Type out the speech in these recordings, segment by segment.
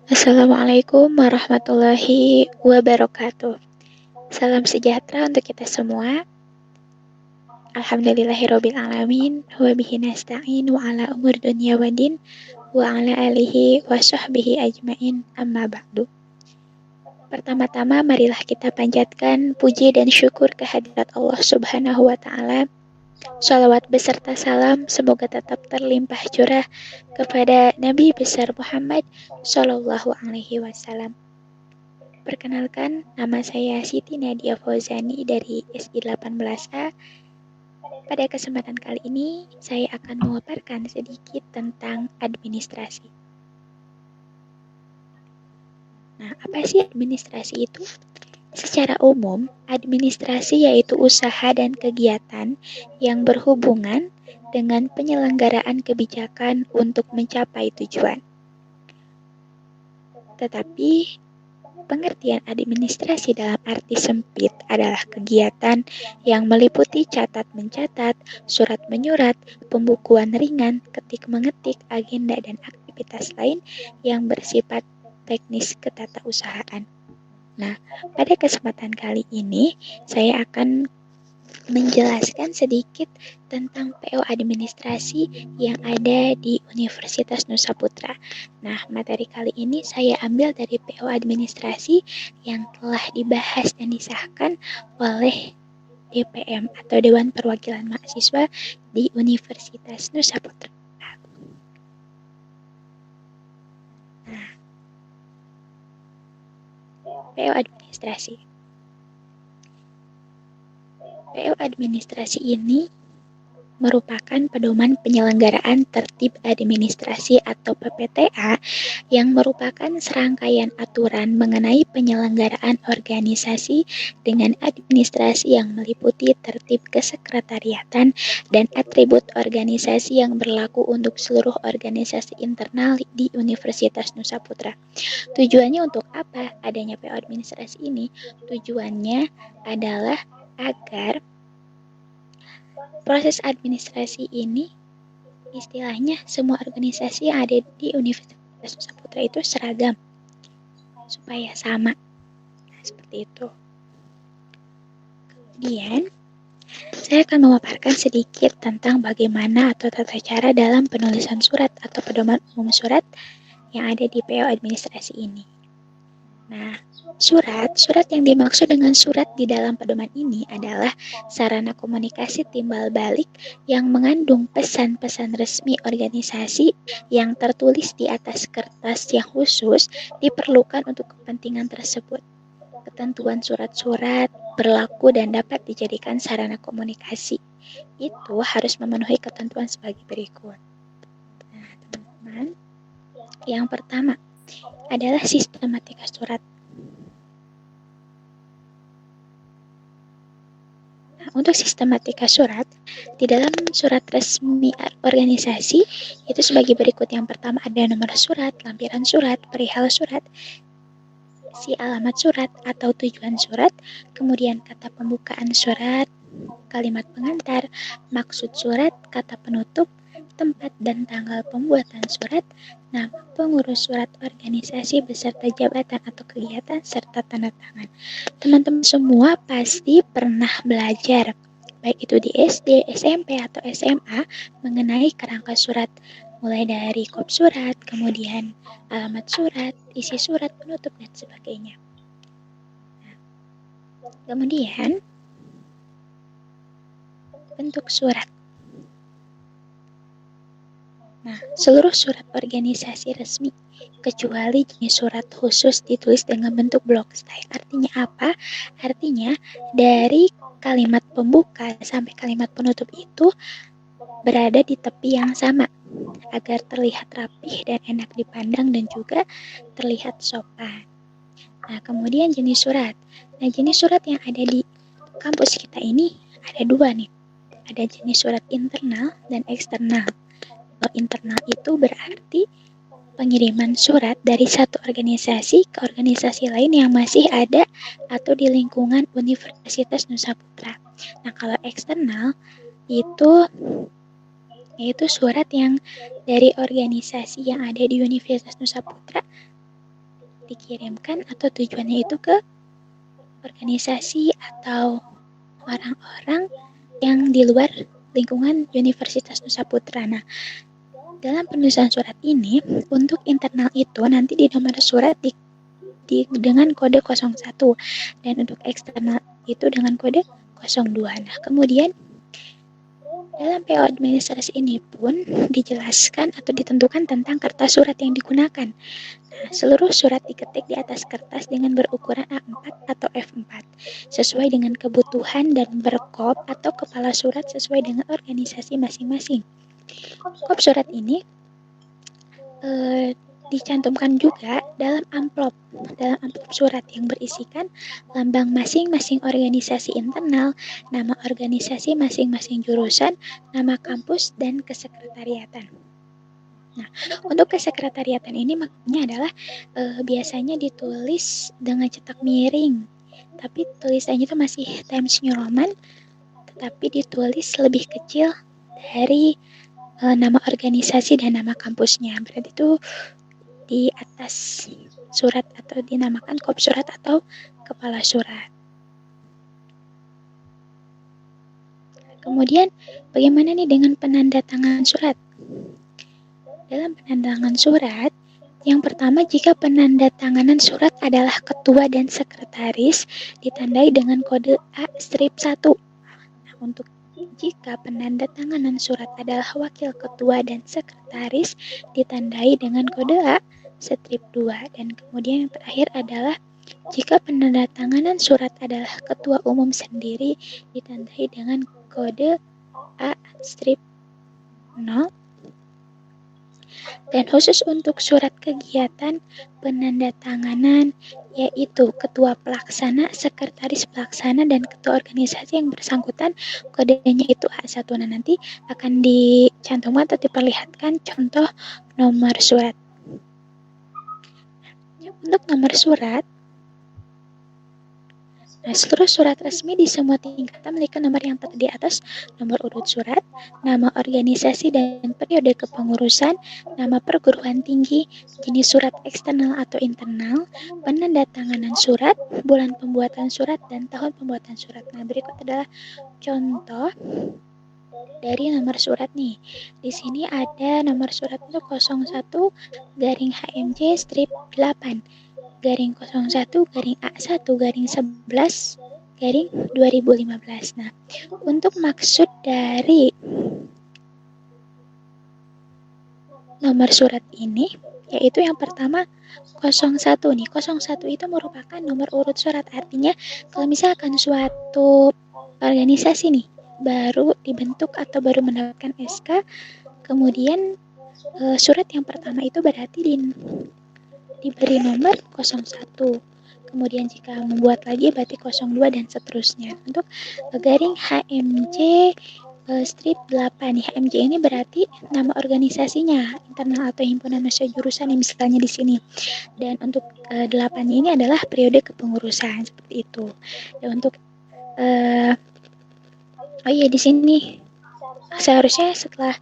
Assalamualaikum warahmatullahi wabarakatuh. Salam sejahtera untuk kita semua. Alhamdulillahirabbil alamin wa bihi nasta'in wa ala umur dunya waddin wa ala alihi wa sahbihi ajmain amma ba'du. Pertama-tama marilah kita panjatkan puji dan syukur kehadirat Allah Subhanahu wa taala. Shalawat beserta salam semoga tetap terlimpah curah kepada Nabi besar Muhammad Shallallahu Alaihi Wasallam. Perkenalkan, nama saya Siti Nadia Fauzani dari SI 18A. Pada kesempatan kali ini, saya akan memaparkan sedikit tentang administrasi. Nah, apa sih administrasi itu? Secara umum, administrasi yaitu usaha dan kegiatan yang berhubungan dengan penyelenggaraan kebijakan untuk mencapai tujuan. Tetapi, pengertian administrasi dalam arti sempit adalah kegiatan yang meliputi catat-mencatat, surat-menyurat, pembukuan ringan, ketik-mengetik, agenda, dan aktivitas lain yang bersifat teknis ketatausahaan. Nah, pada kesempatan kali ini saya akan menjelaskan sedikit tentang PO administrasi yang ada di Universitas Nusa Putra. Nah, materi kali ini saya ambil dari PO administrasi yang telah dibahas dan disahkan oleh DPM atau Dewan Perwakilan Mahasiswa di Universitas Nusa Putra. Nah, PO administrasi. PO administrasi ini merupakan pedoman penyelenggaraan tertib administrasi atau PPTA yang merupakan serangkaian aturan mengenai penyelenggaraan organisasi dengan administrasi yang meliputi tertib kesekretariatan dan atribut organisasi yang berlaku untuk seluruh organisasi internal di Universitas Nusa Putra. Tujuannya untuk apa adanya PO administrasi ini? Tujuannya adalah agar proses administrasi ini istilahnya semua organisasi yang ada di Universitas Nusa Putra itu seragam supaya sama. Nah, seperti itu. Kemudian saya akan memaparkan sedikit tentang bagaimana atau tata cara dalam penulisan surat atau pedoman umum surat yang ada di PO administrasi ini. Nah, surat yang dimaksud dengan surat di dalam pedoman ini adalah sarana komunikasi timbal balik yang mengandung pesan-pesan resmi organisasi yang tertulis di atas kertas yang khusus diperlukan untuk kepentingan tersebut. Ketentuan surat-surat berlaku dan dapat dijadikan sarana komunikasi. Itu harus memenuhi ketentuan sebagai berikut. Nah, teman-teman, yang pertama adalah sistematika surat. Nah, untuk sistematika surat, di dalam surat resmi organisasi itu sebagai berikut. Yang pertama ada nomor surat, lampiran surat, perihal surat, si alamat surat atau tujuan surat, kemudian kata pembukaan surat, kalimat pengantar, maksud surat, kata penutup, tempat dan tanggal pembuatan surat, nama pengurus surat organisasi beserta jabatan atau kegiatan, serta tanda tangan. Teman-teman semua pasti pernah belajar, baik itu di SD, SMP, atau SMA, mengenai kerangka surat, mulai dari kop surat, kemudian alamat surat, isi surat, penutup, dan sebagainya. Kemudian, bentuk surat. Nah, seluruh surat organisasi resmi, kecuali jenis surat khusus ditulis dengan bentuk block style. Artinya apa? Artinya, dari kalimat pembuka sampai kalimat penutup itu berada di tepi yang sama, agar terlihat rapih dan enak dipandang dan juga terlihat sopan. Nah, kemudian jenis surat. Nah, jenis surat yang ada di kampus kita ini ada dua nih. Ada jenis surat internal dan eksternal. Kalau internal itu berarti pengiriman surat dari satu organisasi ke organisasi lain yang masih ada atau di lingkungan Universitas Nusa Putra. Nah, kalau eksternal itu yaitu surat yang dari organisasi yang ada di Universitas Nusa Putra dikirimkan atau tujuannya itu ke organisasi atau orang-orang yang di luar lingkungan Universitas Nusa Putra. Nah, dalam penulisan surat ini, untuk internal itu nanti di nomor surat dengan kode 01 dan untuk eksternal itu dengan kode 02. Nah, kemudian dalam PO administrasi ini pun dijelaskan atau ditentukan tentang kertas surat yang digunakan. Nah, seluruh surat diketik di atas kertas dengan berukuran A4 atau F4 sesuai dengan kebutuhan dan berkop atau kepala surat sesuai dengan organisasi masing-masing. Kop surat ini dicantumkan juga dalam amplop surat yang berisikan lambang masing-masing organisasi internal, nama organisasi masing-masing jurusan, nama kampus, dan kesekretariatan. Nah, untuk kesekretariatan ini maknanya adalah biasanya ditulis dengan cetak miring, tapi tulisannya itu masih Times New Roman, tetapi ditulis lebih kecil dari nama organisasi dan nama kampusnya. Berarti itu di atas surat atau dinamakan kop surat atau kepala surat. Kemudian bagaimana nih dengan penandatangan surat? Dalam penandatangan surat, yang pertama jika penandatanganan surat adalah ketua dan sekretaris ditandai dengan kode A-1. Nah, untuk jika penandatanganan surat adalah wakil ketua dan sekretaris ditandai dengan kode A-2. Dan kemudian yang terakhir adalah jika penandatanganan surat adalah ketua umum sendiri ditandai dengan kode A-0. Dan khusus untuk surat kegiatan penandatanganan yaitu ketua pelaksana, sekretaris pelaksana, dan ketua organisasi yang bersangkutan kodenya itu A1. Nah, nanti akan dicantumkan atau diperlihatkan contoh nomor surat. Untuk nomor surat, seluruh surat resmi di semua tingkatan memiliki nomor yang tertera di atas, nomor urut surat, nama organisasi dan periode kepengurusan, nama perguruan tinggi, jenis surat eksternal atau internal, penandatanganan surat, bulan pembuatan surat, dan tahun pembuatan surat. Nah, berikut adalah contoh dari nomor surat nih. Di sini ada nomor surat itu 01 garing HMJ strip 8. Garing 01 garing A1 garing 11 garing 2015. Nah, untuk maksud dari nomor surat ini yaitu yang pertama 01 nih. 01 itu merupakan nomor urut surat. Artinya kalau misalkan suatu organisasi nih baru dibentuk atau baru mendapatkan SK, kemudian surat yang pertama itu berarti diberi nomor 01. Kemudian jika membuat lagi berarti 02 dan seterusnya. Untuk garing HMJ strip 8 nih. HMJ ini berarti nama organisasinya, internal atau himpunan mahasiswa jurusan yang misalnya di sini. Dan untuk 8-nya ini adalah periode kepengurusan seperti itu. Dan untuk di sini seharusnya setelah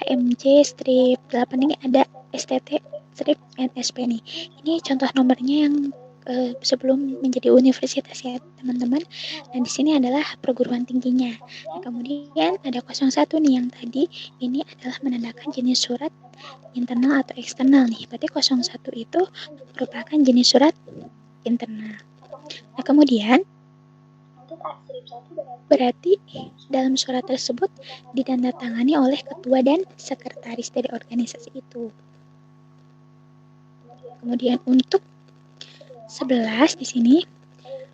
HMJ strip 8 ini ada STT strip NSP nih. Ini contoh nomornya yang sebelum menjadi universitas ya teman-teman. Dan di sini adalah perguruan tingginya. Nah, kemudian ada 01 nih yang tadi ini adalah menandakan jenis surat internal atau eksternal nih. Berarti 01 itu merupakan jenis surat internal. Nah, kemudian berarti dalam surat tersebut ditandatangani oleh ketua dan sekretaris dari organisasi itu. Kemudian untuk 11 di sini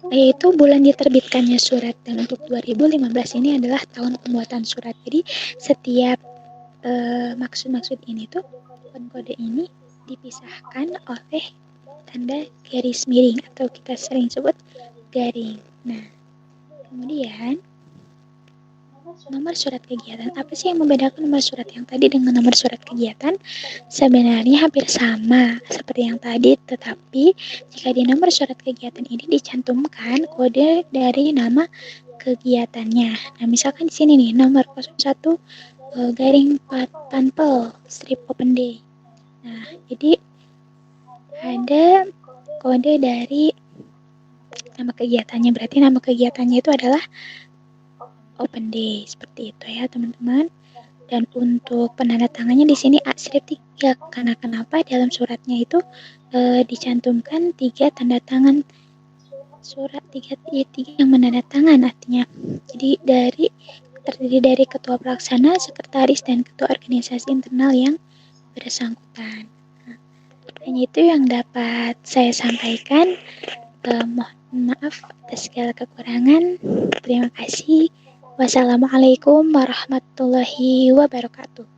yaitu bulan diterbitkannya surat, dan untuk 2015 ini adalah tahun pembuatan surat. Jadi setiap maksud-maksud ini tuh kode ini dipisahkan oleh tanda garis miring atau kita sering sebut garing. Nah, kemudian nomor surat kegiatan. Apa sih yang membedakan nomor surat yang tadi dengan nomor surat kegiatan? Sebenarnya hampir sama seperti yang tadi, tetapi jika di nomor surat kegiatan ini dicantumkan kode dari nama kegiatannya. Nah, misalkan di sini nih nomor 01 garing panpel strip open day. Nah, jadi ada kode dari nama kegiatannya. Berarti nama kegiatannya itu adalah open day, seperti itu ya teman-teman. Dan untuk penandatangannya di sini aslip 3. Karena kenapa? Dalam suratnya itu dicantumkan 3 tanda tangan, surat 3 yang menandatangan artinya. Jadi terdiri dari ketua pelaksana, sekretaris, dan ketua organisasi internal yang bersangkutan. Nah, hanya itu yang dapat saya sampaikan. Mohon maaf atas segala kekurangan. Terima kasih. Wassalamualaikum warahmatullahi wabarakatuh.